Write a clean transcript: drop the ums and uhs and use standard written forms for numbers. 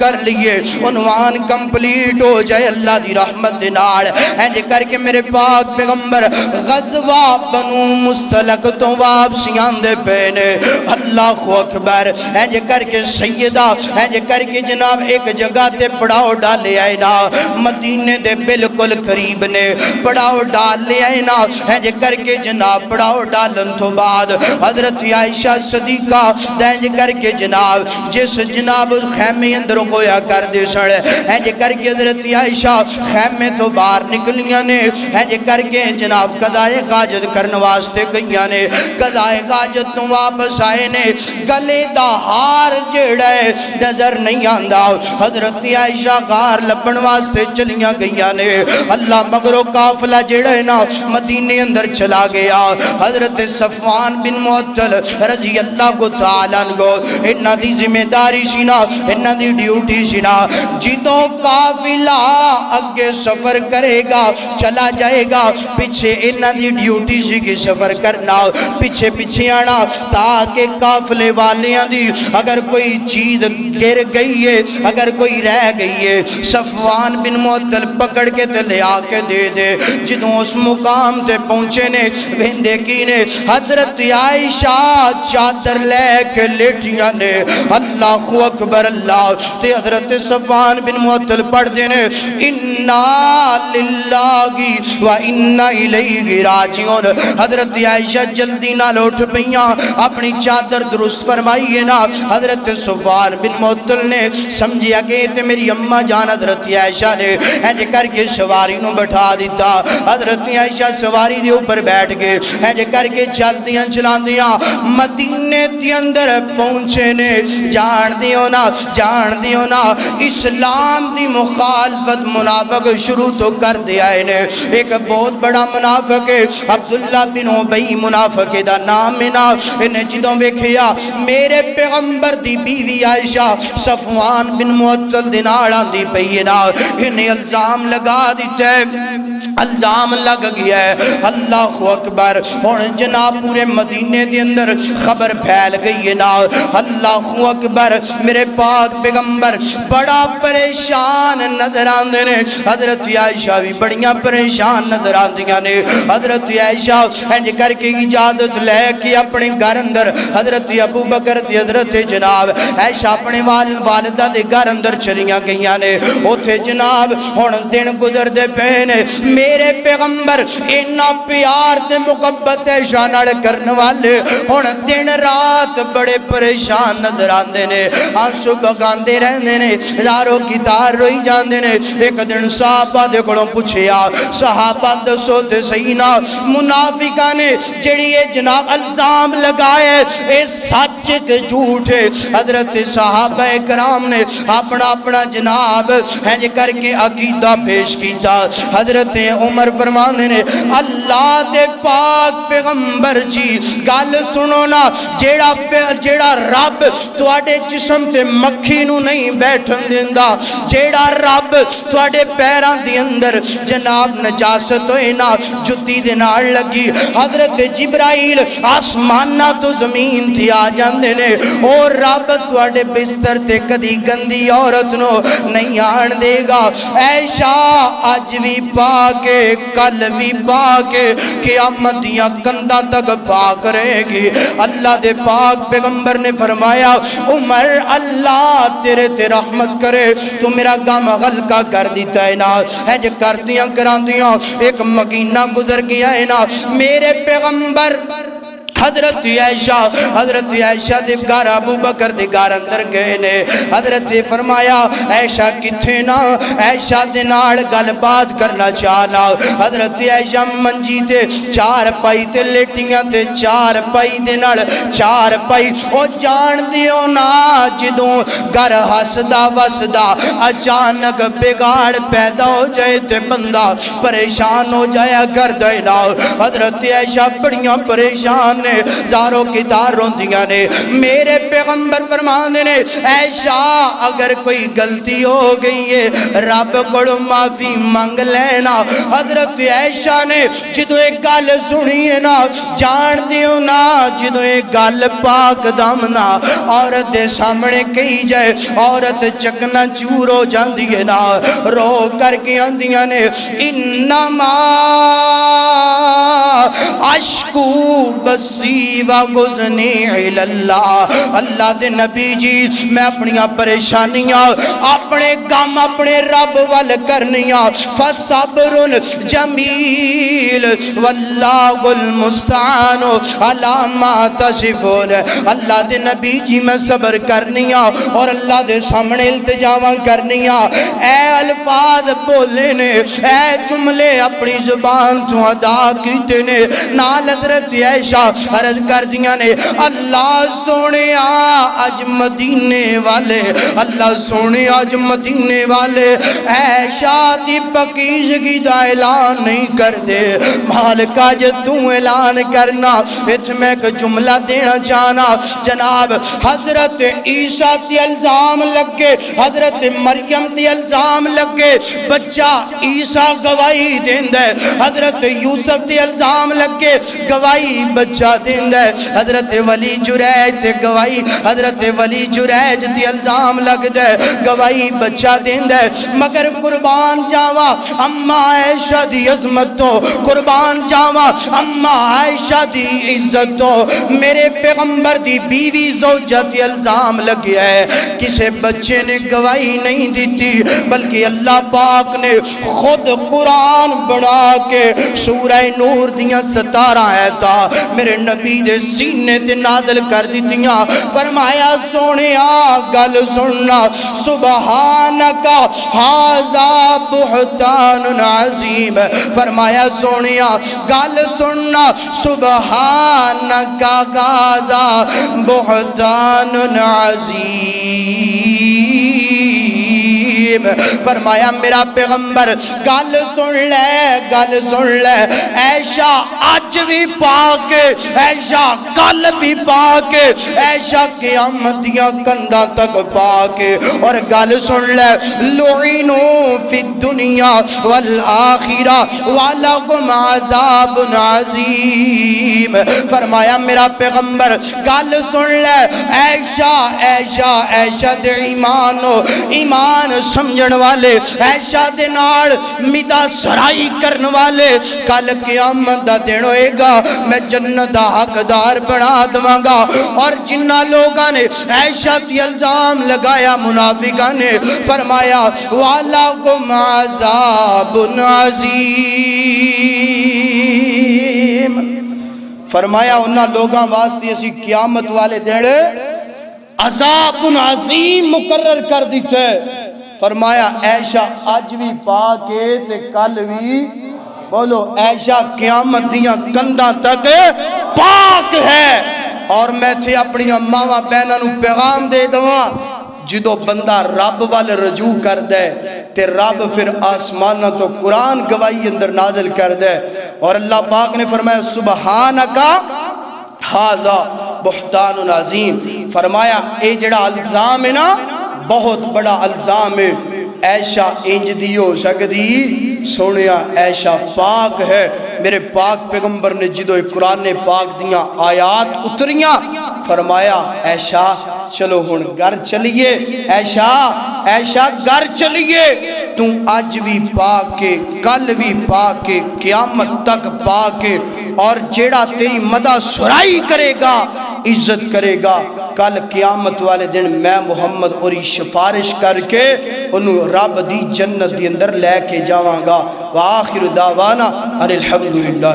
کر لیے عنوان کمپلیٹ ہو جائے اللہ دی رحمت دے نال انج کر کے میرے پاک پیغمبر غزوہ بنو مستلق تو واپسیاں دے پینے اللہ اکبر انج کر کے سیدہ انج کر کے جناب ایک جگہ تے پڑاؤ ڈالے آئے نا مدینے دے بالکل قریب نے پڑاؤ ڈال لے آئے نا انج کر کے جناب پڑاؤ ڈالن تو بعد حضرت عائشہ صدیقہ انج کر کے جناب جس جناب خیمے اندر گویا کر دے سڑ انج کر کے حضرت عائشہ خیمے تو باہر نکلیاں نے انج کر کے جناب قضائے حاجت کرن واسطے گئیاں نے قضائے حاجت تو واپس آئے نے گلے دا ہار جڑا ہے نظر نہیں آندا حضرت عائشہ غار لبن واسطے چلیاں گئیاں نے اللہ مگرو قافلہ جڑا ہے نا مدینے اندر چلا گیا حضرت صفوان بن معطل رضی اللہ کو تعالیٰ عنہ انہاں دی ذمہ داری سی نا انہاں دی ڈیوٹی سی نا جدوں قافلہ اگے سفر کرے گا چلا جائے گا پیچھے انہاں دی ڈیوٹی سی کہ سفر کرنا پیچھے پیچھے آنا تاکہ قافلے والیاں دی اگر کوئی چیز گر گئی ہے اگر کوئی رہ گئی ہے صفوان بن معطل پکڑ کے تے لے آ کے دے دے جدوں اس مقام تے پہنچے نے وہندے کی نے حضرت عائشہ چادر لے کے لیٹیاں نے اللہ اکبر اللہ تے حضرت صفوان بن معطل پڑھ دینے انا للہ و انا الیہ راجعون حضرت عائشہ جلدی نہ لوٹ پئیاں اپنی چادر درست فرمائیے نا حضرت صفوان بن معطل نے سمجھیا کہ تے میری اماں جان حضرت عائشہ نے انج کر کے سواری نو بٹھا دیتا حضرت عائشہ سواری دے اوپر بیٹھ گئے انج کر کے چلدیاں چلاندیاں مدینے دے اندر پہنچے نے جان دیو نا اسلام دی مخالفت منافق شروع تو کر دیا ہے ایک بہت بڑا منافق ہے عبداللہ بن ابی منافق دا نام ہے نا انہیں جدوں ویکھیا میرے پیغمبر دی بیوی عائشہ صفوان بن معطل دے نال آندی پئی ہے نا انہیں الزام لگا دیتا ہے الزام لگ گیا ہے اللہ اکبر اور جناب پورے مدینے دے اندر خبر پھیل گئی ہے نا اللہ اکبر میرے پاک پیغمبر بڑا پریشان نظر آندے نے حضرت عائشہ بھی بڑیاں پریشان نظر آندیاں نے حضرت عائشہ انج کر کے اجازت لے کے اپنے گھر اندر حضرت ابو بکر تے حضرت جناب عائشہ اپنے والدہ دے گھر اندر چلیاں گئیاں نے اوتھے جناب ہن دن گزر دے پے نے میرے پیغمبر اتنا پیار تے محبت عائشہ نال کرن والے ہن دن رات بڑے پریشان نظر آندے نے آنسو بگاندے رہندے نے ہزاروں کی تار روئی جاندے نے ایک دن صحابہ دے کولوں پوچھیا صحابہ دسو تے صحیح نا منافقاں نے جڑی یہ جناب الزام لگائے اے سچ تے جھوٹ ہے حضرت صحابہ کرام نے اپنا جناب ہنج کر کے عقیدہ پیش کیتا حضرت عمر فرماندے نے اللہ دے پاک پیغمبر جی گل سنو نا جیڑا رب تواڈے جسم تے مکھی نو نہیں بیٹھن دیندا جیڑا رب تواڈے پیراں دے اندر جناب نجاست ہوئے نا جتی دے نال لگی حضرت جبرائیل آسمانہ تو زمین تھی آ جاندے نے اور رب تواڈے بستر تے کدی گندی عورت نو نہیں آن دے گا عائشہ اج بھی پاکے کل بھی پاکے قیامت دیاں کنداں تک پاک رہے گی اللہ دے پاک پیغمبر نے فرمایا عمر اللہ تیرے تے رحمت کرے تو میرا غم ہلکا کر دیتا ہے نا ہج کردیاں کراندیاں ایک مہینہ گزر گیا ہے نا میرے پیغمبر حضرت عائشہ دے گھر ابو بکر دے گھر اندر گئے نے حضرت فرمایا عائشہ کتھے نا عائشہ دے نال گل بات کرنا چاہنا حضرت عائشہ منجی تے چار پائی تے لیٹیاں تے چار پائی دے نال چار پائی او جان دیو نا جدوں گھر ہسدا وسدا اچانک بگاڑ پیدا ہو جائے تے بندہ پریشان ہو جایا کر دے نا حضرت عائشہ بڑیاں پریشان نے زارو کی تار روندیاں نے میرے پیغمبر فرماندے نے عائشہ اگر کوئی غلطی ہو گئی ہے رب کو معافی مانگ لینا حضرت عائشہ نے جدو ایک گل سنی ہے نا جان دیو نا جدو ایک گل پاک دامنا عورت دے سامنے کہی جائے عورت چکنا چور ہو جاندی ہے نا رو کر کے آندیاں نے انما اشکو بسی و غزنی اللہ اللہ دے نبی جی میں اپنی پریشانیاں اپنے غم اپنے رب وال کرنیاں فصبر جمیل واللہ المستعان علی ما تصفون اللہ دے نبی جی میں صبر کرنیاں اور اللہ دے سامنے التجاواں کرنیاں اے الفاظ بولے نے اے جملے اپنی زبان تو ادا کیتے نے نال حضرت عائشہ عرض کر دیا نے اللہ سونے آج مدینے والے اللہ سونے آج مدینے والے عائشہ دی پاکیزگی دا اعلان نہیں کر دے مالکہ جے تو اعلان کرنا ات میں ایک جملہ دینا چاہنا جناب حضرت عیسیٰ تی الزام لگے حضرت مریم تی الزام لگے بچہ عیسیٰ گواہی دیندہ ہے حضرت یوسف تی الزام لگے گواہی بچہ دیندہ ہے حضرت ولی جریج تے گواہی حضرت ولی جریج تی الزام لگ دے گواہی بچہ دیندہ ہے مگر قربان جاوا اما عائشہ دی عظمت تو قربان جاوا اما عائشہ دی عزت تو میرے پیغمبر دی بیوی زوجہ تی الزام لگیا ہے کسے بچے نے گواہی نہیں دیتی بلکہ اللہ پاک نے خود قرآن بڑھا کے سورہ نور دیاں 17 آیتاں میرے نبی دے سینے تے نازل کر دیتیاں فرمایا سونیا گل سننا سبحانکا ھذا بہتان عظیم فرمایا سونیا گل سننا سبحانکا ھذا بہتان عظیم فرمایا میرا پیغمبر گل سن لے عائشہ اج بھی پاک عائشہ کل بھی پاک عائشہ قیامت دیاں کندھاں تک پاک اور گل سن لے لعنوا فی الدنیا والآخرہ ولہم عذاب عظیم فرمایا میرا پیغمبر گل سن لے عائشہ دے ایمان سمجھن والے عائشہ دے نال مدا سرائی کرن والے کل قیامت دا دن ہوئے گا میں جنت دا حقدار بنا دواں گا اور جنہ لوگاں نے عائشہ تی الزام لگایا منافقاں نے فرمایا وَلَكُمْ عَذَابٌ عَظِيمٌ فرمایا انہاں لوگاں واسطے اسی قیامت والے دن عذاب عظیم مقرر کر دیتے فرمایا عائشہ آج بھی پاک ہے تے کل بھی بولو عائشہ قیامت دیاں کندھاں تک پاک ہے اور میں تھے اپنی اماں بہناں نوں پیغام دے دواں جدو بندہ رب وال رجوع کر دے تے رب پھر آسمانہ تو قرآن گواہی اندر نازل کر دے اور اللہ پاک نے فرمایا سبحانکا ھذا بہتان عظیم فرمایا اے جڑا الزام ہے نا بہت بڑا الزام ہے عائشہ انج دی ہو سکدی سونیا عائشہ پاک ہے میرے پاک پیغمبر نے جدو قرآن پاک دیاں آیات اتریاں فرمایا عائشہ چلو ہن گھر چلیے عائشہ گھر چلیے تو آج بھی پاک کل بھی پاک قیامت تک پاک اور جیڑا تیری مدہ سرائی کرے گا عزت کرے گا کل قیامت والے دن میں محمد اوری شفارش کر کے انہوں رب دی جنت دی اندر لے کے جاواں گا وآخر دعوانا الحمدللہ